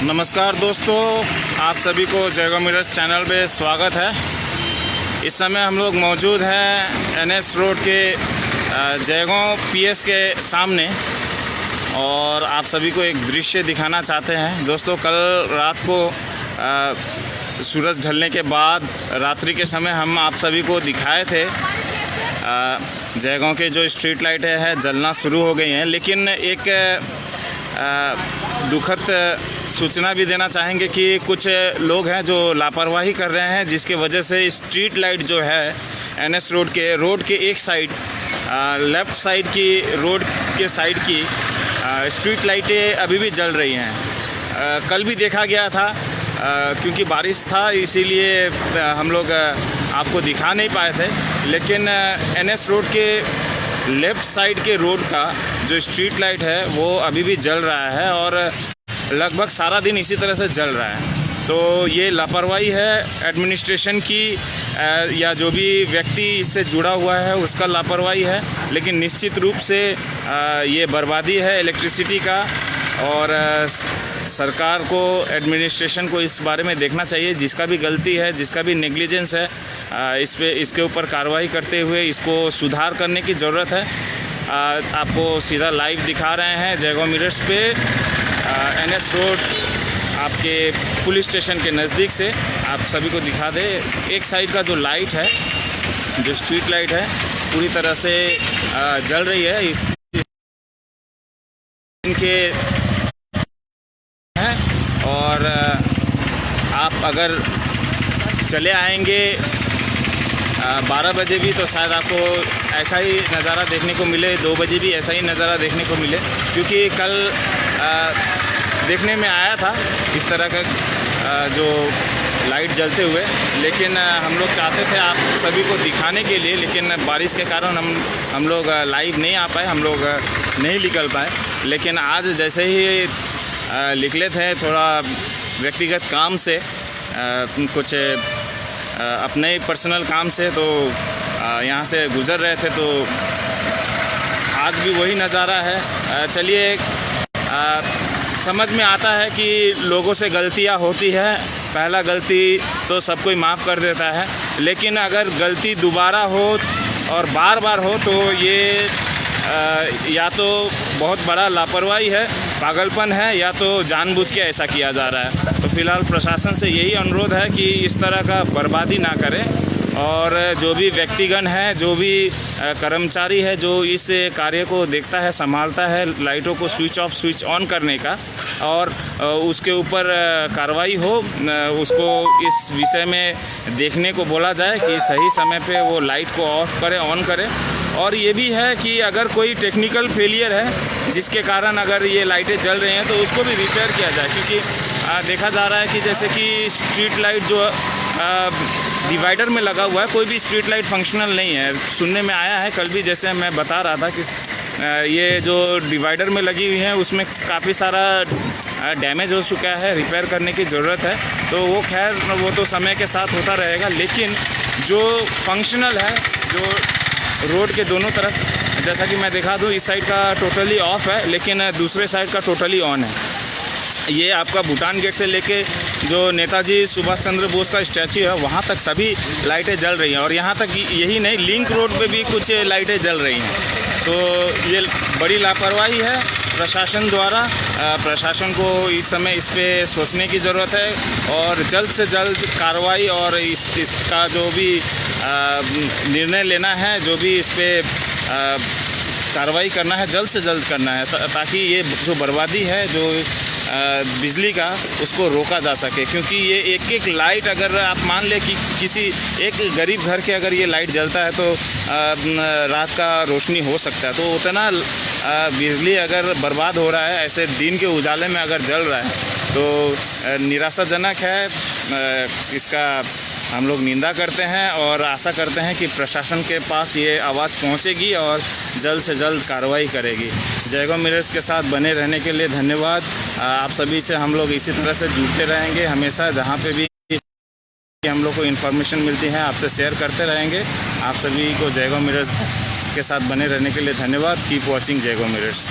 नमस्कार दोस्तों, आप सभी को जयगो मिरर्स चैनल पे स्वागत है। इस समय हम लोग मौजूद हैं NS रोड के जयगो PS के सामने और आप सभी को एक दृश्य दिखाना चाहते हैं। दोस्तों, कल रात को सूरज ढलने के बाद रात्रि के समय हम आप सभी को दिखाए थे जयगो के जो स्ट्रीट लाइटें हैं जलना शुरू हो गई हैं, लेकिन एक दुखद सूचना भी देना चाहेंगे कि कुछ लोग हैं जो लापरवाही कर रहे हैं, जिसके वजह से स्ट्रीट लाइट जो है NS रोड के एक साइड लेफ़्ट साइड की रोड के साइड की स्ट्रीट लाइटें अभी भी जल रही हैं। कल भी देखा गया था, क्योंकि बारिश था इसीलिए हम लोग आपको दिखा नहीं पाए थे, लेकिन NS रोड के लेफ़्ट साइड के रोड का जो स्ट्रीट लाइट है वो अभी भी जल रहा है और लगभग सारा दिन इसी तरह से जल रहा है। तो ये लापरवाही है एडमिनिस्ट्रेशन की या जो भी व्यक्ति इससे जुड़ा हुआ है उसका लापरवाही है, लेकिन निश्चित रूप से ये बर्बादी है इलेक्ट्रिसिटी का और सरकार को, एडमिनिस्ट्रेशन को इस बारे में देखना चाहिए। जिसका भी गलती है, जिसका भी नेग्लिजेंस है, इसके ऊपर कार्रवाई करते हुए इसको सुधार करने की ज़रूरत है। आपको सीधा लाइव दिखा रहे हैं जयगो मिरर्स पे NS रोड आपके पुलिस स्टेशन के नज़दीक से आप सभी को दिखा दे। एक साइड का जो लाइट है, जो स्ट्रीट लाइट है, पूरी तरह से जल रही है। इनके हैं और आप अगर चले आएंगे 12 बजे भी तो शायद आपको ऐसा ही नज़ारा देखने को मिले, 2 बजे भी ऐसा ही नज़ारा देखने को मिले, क्योंकि कल देखने में आया था इस तरह का जो लाइट जलते हुए, लेकिन हम लोग चाहते थे आप सभी को दिखाने के लिए, लेकिन बारिश के कारण हम लोग लाइव नहीं आ पाए, हम लोग नहीं निकल पाए। लेकिन आज जैसे ही निकले थे थोड़ा व्यक्तिगत काम से, कुछ अपने पर्सनल काम से, तो यहाँ से गुज़र रहे थे, तो आज भी वही नज़ारा है। चलिए, समझ में आता है कि लोगों से गलतियाँ होती है, पहला गलती तो सब कोई माफ़ कर देता है, लेकिन अगर गलती दोबारा हो और बार बार हो तो ये या तो बहुत बड़ा लापरवाही है, पागलपन है, या तो जानबूझ के ऐसा किया जा रहा है। तो फिलहाल प्रशासन से यही अनुरोध है कि इस तरह का बर्बादी ना करें और जो भी व्यक्तिगण है, जो भी कर्मचारी है जो इस कार्य को देखता है, संभालता है, लाइटों को स्विच ऑफ स्विच ऑन करने का, और उसके ऊपर कार्रवाई हो, उसको इस विषय में देखने को बोला जाए कि सही समय पे वो लाइट को ऑफ करे, ऑन करे। और ये भी है कि अगर कोई टेक्निकल फेलियर है जिसके कारण अगर ये लाइटें जल रही हैं तो उसको भी रिपेयर किया जाए, क्योंकि देखा जा रहा है कि जैसे कि स्ट्रीट लाइट जो डिवाइडर में लगा हुआ है, कोई भी स्ट्रीट लाइट फंक्शनल नहीं है। सुनने में आया है, कल भी जैसे मैं बता रहा था कि ये जो डिवाइडर में लगी हुई है उसमें काफ़ी सारा डैमेज हो चुका है, रिपेयर करने की ज़रूरत है। तो वो खैर वो तो समय के साथ होता रहेगा, लेकिन जो फंक्शनल है, जो रोड के दोनों तरफ, जैसा कि मैं दिखा दूँ, इस साइड का टोटली ऑफ है लेकिन दूसरे साइड का टोटली ऑन है। ये आपका भूटान गेट से लेके जो नेताजी सुभाष चंद्र बोस का स्टैचू है वहाँ तक सभी लाइटें जल रही हैं, और यहाँ तक यही नहीं, लिंक रोड पे भी कुछ लाइटें जल रही हैं। तो ये बड़ी लापरवाही है प्रशासन द्वारा। प्रशासन को इस समय इस पे सोचने की ज़रूरत है और जल्द से जल्द कार्रवाई और इसका जो भी निर्णय लेना है, जो भी इस पे कार्रवाई करना है, जल्द से जल्द करना है, ताकि ये जो बर्बादी है जो बिजली का, उसको रोका जा सके। क्योंकि ये एक एक लाइट, अगर आप मान लें कि किसी एक गरीब घर के अगर ये लाइट जलता है तो रात का रोशनी हो सकता है, तो उतना बिजली अगर बर्बाद हो रहा है ऐसे दिन के उजाले में अगर जल रहा है तो निराशाजनक है। इसका हम लोग निंदा करते हैं और आशा करते हैं कि प्रशासन के पास ये आवाज़ पहुंचेगी और जल्द से जल्द कार्रवाई करेगी। जयगो मिरर्स के साथ बने रहने के लिए धन्यवाद। आप सभी से हम लोग इसी तरह से जुड़ते रहेंगे हमेशा, जहां पे भी हम लोग को इन्फॉर्मेशन मिलती है आपसे शेयर करते रहेंगे। आप सभी को जयगो मिरर्स के साथ बने रहने के लिए धन्यवाद। कीप वॉचिंग जयगो मिरर्स।